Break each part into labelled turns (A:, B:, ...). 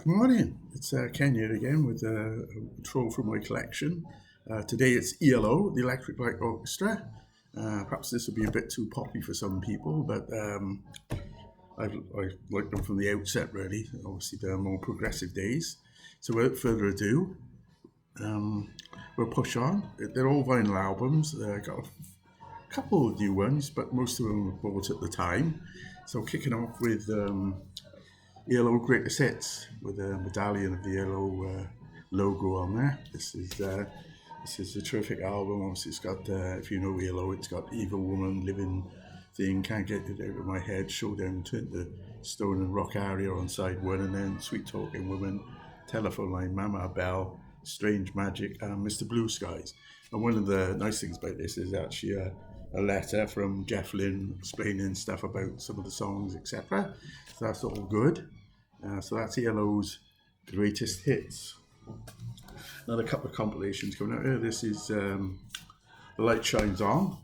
A: Good morning. It's Ken here again with a troll from my collection. Today it's ELO, the Electric Light Orchestra. Perhaps this will be a bit too poppy for some people, but I like them from the outset, really. Obviously, they're more progressive days. So, without further ado, we'll push on. They're all vinyl albums. Got a couple of new ones, but most of them were bought at the time. So, kicking off with Yellow Greatest Hits with a medallion of the yellow logo on there. This is a terrific album. Obviously, it's got if you know Yellow, it's got Evil Woman, Living Thing, Can't Get It Out of My Head, Showdown to the Stone and Rock Aria on side one, and then Sweet Talking Woman, Telephone Line, Mama Bell, Strange Magic, and Mr. Blue Skies. And one of the nice things about this is actually a letter from Jeff Lynne explaining stuff about some of the songs, etc. So that's all good. So that's ELO's greatest hits. Another couple of compilations coming out here. This is The Light Shines On.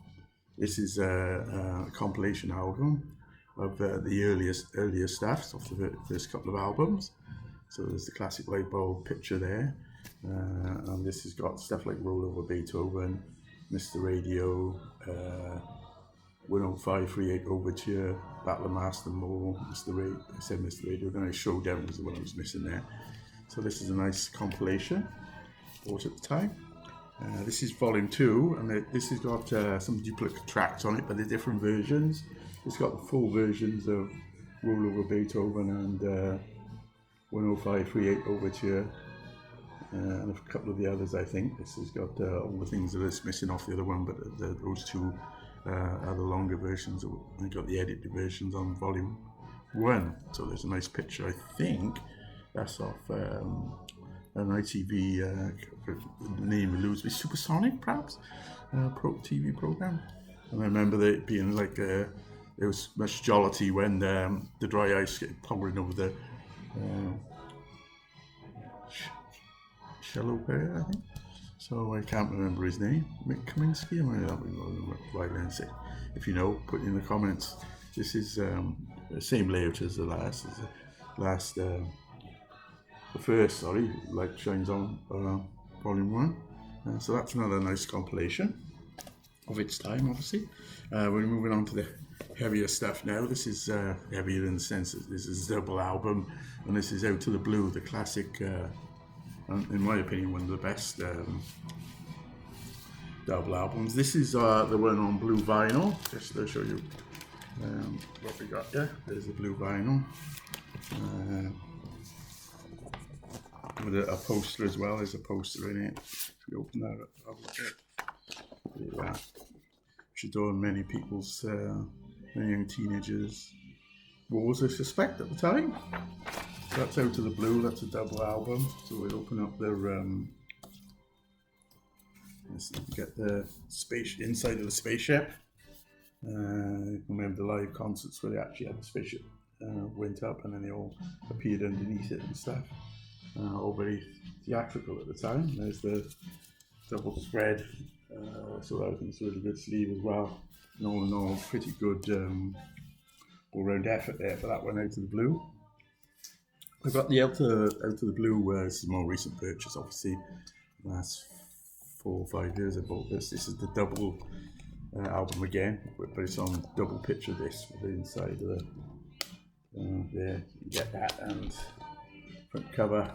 A: This is a compilation album of the earlier stuff off the first couple of albums. So there's the classic light bulb picture there. And this has got stuff like Roll Over Beethoven, Mr. Radio, 10538 Overture, Battle of Master Moore, I said Mr. Radio, then Showdown was the one I was missing there. So this is a nice compilation, bought at the time. This is volume 2, and this has got some duplicate tracks on it, but they're different versions. It's got the full versions of Roll Over Beethoven and 10538 Overture, and a couple of the others, I think. This has got all the things that are missing off the other one, but those two are the longer versions. I got the edited versions on volume 1. So there's a nice picture. I think that's off an ITV, the name eludes me, Supersonic, perhaps, TV program. And I remember it being like, there was much jollity when the dry ice get pouring over the Shallow Bear, I think. So I can't remember his name. Mick Kaminsky, violinist. If you know, put it in the comments. This is the same layout as the first, Light Shines On, volume 1. So that's another nice compilation of its time, obviously. We're moving on to the heavier stuff now. This is heavier in the sense that this is a double album, and this is Out to the Blue, the classic, in my opinion, one of the best double albums. This is the one on blue vinyl, just to show you what we got there. There's the blue vinyl. With a poster as well. There's a poster in it. If we open that up, have a look at it. There you are. Which adorned many people's, many young teenagers' walls, I suspect, at the time. So that's Out of the Blue. That's a double album. So we'll open up their let's get the space inside of the spaceship. Remember the live concerts where they actually had the spaceship went up and then they all appeared underneath it and stuff. All very theatrical at the time. There's the double spread, so I think it's a really good sleeve as well. And all in all, pretty good all-round effort there for that one, Out of the Blue. I've got the Out of the Blue, this is a more recent purchase, obviously. Last 4 or 5 years I bought this. This is the double album again, but it's on double picture disc for the inside of the, there, you get that, and front cover.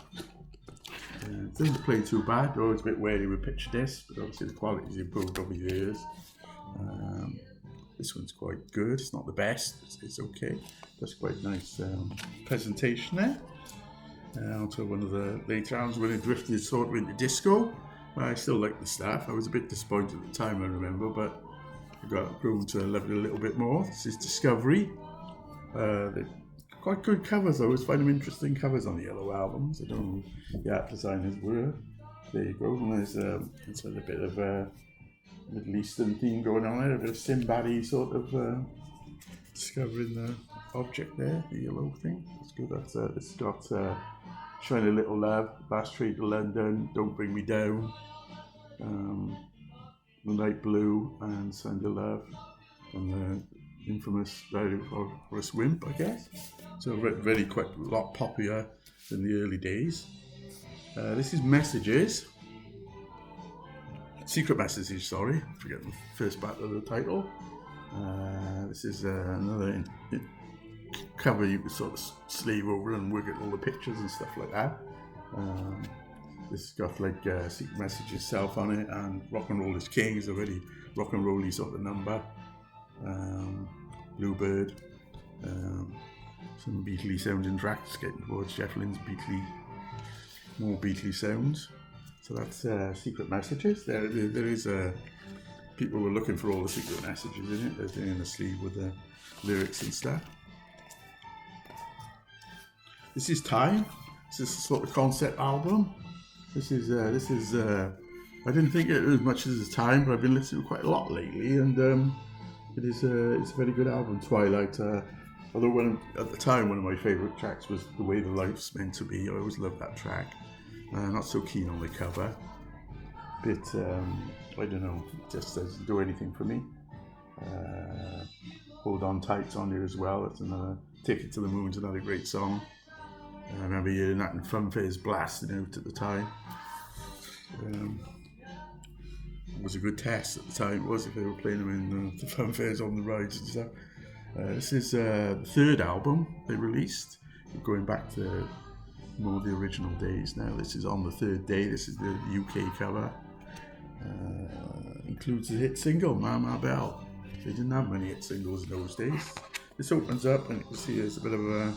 A: It doesn't play too bad. They're always a bit wary with picture discs, but obviously the quality's improved over the years. This one's quite good. It's not the best. It's okay. That's quite nice presentation there. Also one of the later albums when it drifted sort of into disco. I still like the stuff. I was a bit disappointed at the time, I remember, but I got grown to love it a little bit more. This is Discovery. They're quite good covers. I always find them interesting covers on the yellow albums. I don't know who the art designers were. There you go. And there's a bit of a Middle Eastern theme going on there, a bit of Sinbad-y sort of discovering the object there, the yellow thing. That's good. It's got Shine a Little Love, Last Train to London, Don't Bring Me Down, Moonlight Blue, and Sound of Love, and the infamous Horace Wimp, I guess. So really quite a lot poppier in the early days. This is Messages. Secret Messages, sorry. I forget the first part of the title. This is another cover you could sort of slave over and work at all the pictures and stuff like that. This has got like Secret Messages itself on it, and Rock and Roll is King is a very rock and rolly sort of number. Bluebird, some Beatley sounding tracks, getting towards Jeff Lynne's more Beatley sounds. So that's Secret Messages. There is people were looking for all the secret messages in it. There's in the sleeve with the lyrics and stuff. This is Time. This is a sort of concept album. This is I didn't think it as much as Time, but I've been listening to quite a lot lately, and it's a very good album. Twilight. Although at the time one of my favourite tracks was The Way the Life's Meant to Be. I always loved that track. Not so keen on the cover. Bit I don't know. It just doesn't do anything for me. Hold On Tight's on here as well. It's another Ticket to the Moon's another great song. I remember hearing that in Funfair's blasting out at the time. It was a good test at the time. It was if they were playing them in the Funfairs on the rides and stuff. This is the third album they released, going back to more of the original days now. This is On the Third Day. This is the UK cover. Includes the hit single Mama Bell. They didn't have many hit singles in those days. This opens up and you can see it's a bit of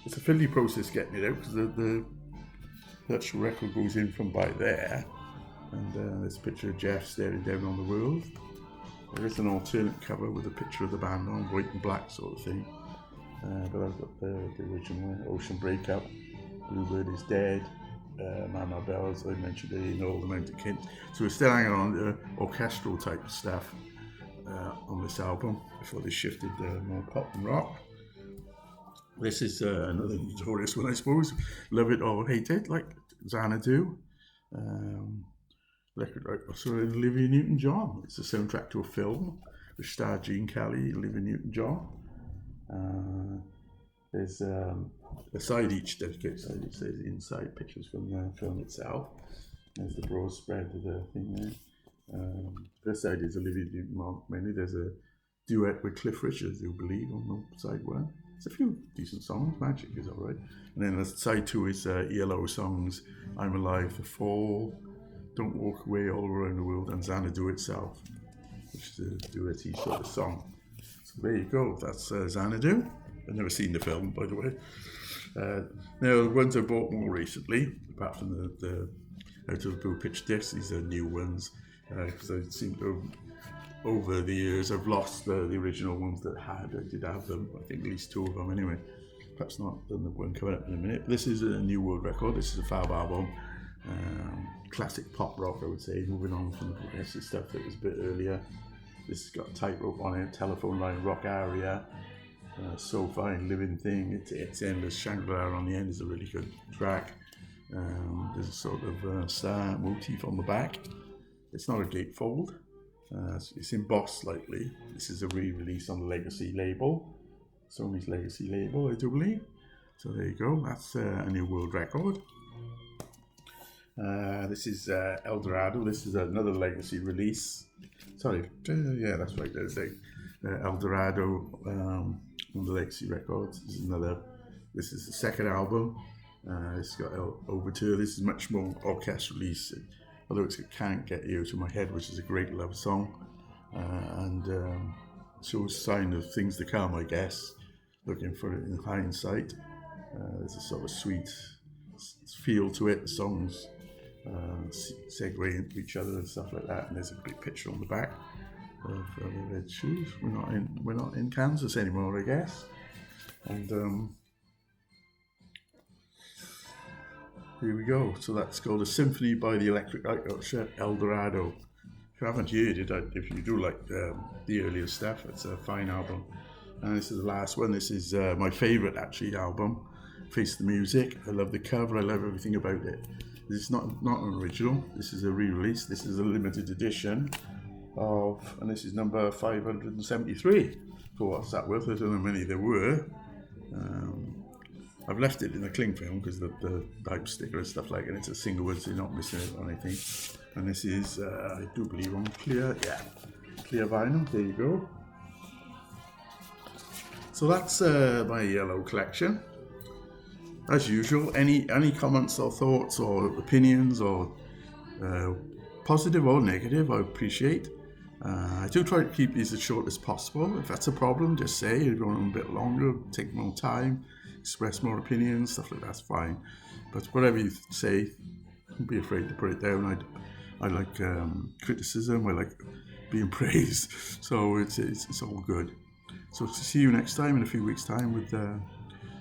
A: it's a fiddly process getting it out, because the actual record goes in from by there, and there's a picture of Jeff staring down on the world. There is an alternate cover with a picture of the band on, white and black sort of thing, but I've got the original one. Ocean Breakup, Bluebird is Dead, Mama Bell, as I mentioned, in All the Mountain Kent. So we're still hanging on to orchestral type stuff on this album before they shifted more pop and rock. This is another notorious one, I suppose. Love It or Hate It, like Xanadu. Olivia Newton-John. It's a soundtrack to a film which starred Gene Kelly, Olivia Newton-John. There's a side each, dedicated side each. There's inside pictures from the film itself. There's the broad spread of the thing there. This side is Olivia Newton-John mainly. There's a duet with Cliff Richard, I believe, on the side one. There's a few decent songs. Magic is alright. And then the side two is ELO songs. I'm Alive, The Fall, Don't Walk Away, All Around the World, and Xanadu itself, which is a duet-y sort of song. So there you go. That's Xanadu. I've never seen the film, by the way. Now, the ones I bought more recently, apart from the Out of the Blue pitch discs, these are new ones, because I seem to over the years, I've lost the original ones that I did have them. I think at least two of them anyway. Perhaps not the one coming up in a minute. This is a New World record. This is a fab album. Classic pop rock, I would say, moving on from the progressive stuff that was a bit earlier. This has got Tightrope on it, Telephone Line Rock Aria, So Fine, Living Thing, It's Endless, Shangri-La on the end is a really good track. There's a sort of star motif on the back. It's not a gatefold. It's embossed slightly. This is a re-release on the Legacy label, Sony's Legacy label, I do believe. So there you go. That's a New World record. This is El Dorado. This is another Legacy release. Sorry, yeah, that's right. There's El Dorado on the Legacy records. This is the second album. It's got Overture. This is much more orchestral release. Although it Can't Get You to My Head, which is a great love song, and shows a sign of things to come, I guess, looking for it in hindsight. There's a sort of sweet feel to it. The songs segue into each other and stuff like that, and there's a great picture on the back of the red shoes. We're not in Kansas anymore, I guess, and here we go. So that's called A Symphony by the Electric Light Orchestra, El Dorado. If you haven't heard it, if you do like the earlier stuff, it's a fine album. And this is the last one. This is my favourite, actually, album, Face the Music. I love the cover. I love everything about it. This is not an original. This is a re-release. This is a limited edition and this is number 573. For what's that worth? I don't know how many there were. I've left it in the cling film because the type sticker and stuff like, and it's a single wood, so you're not missing it on anything. And this is, I do believe, on clear, yeah, clear vinyl. There you go. So that's my yellow collection. As usual, any comments or thoughts or opinions or positive or negative, I appreciate. I do try to keep these as short as possible. If that's a problem, just say. If you want them a bit longer, take more time, express more opinions, stuff like that's fine. But whatever you say, don't be afraid to put it down. I like criticism. I like being praised. So it's all good. So see you next time in a few weeks' time with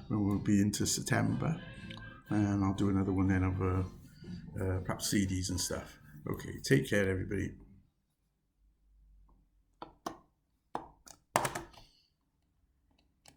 A: when we'll be into September, and I'll do another one then of perhaps CDs and stuff. Okay, take care, everybody.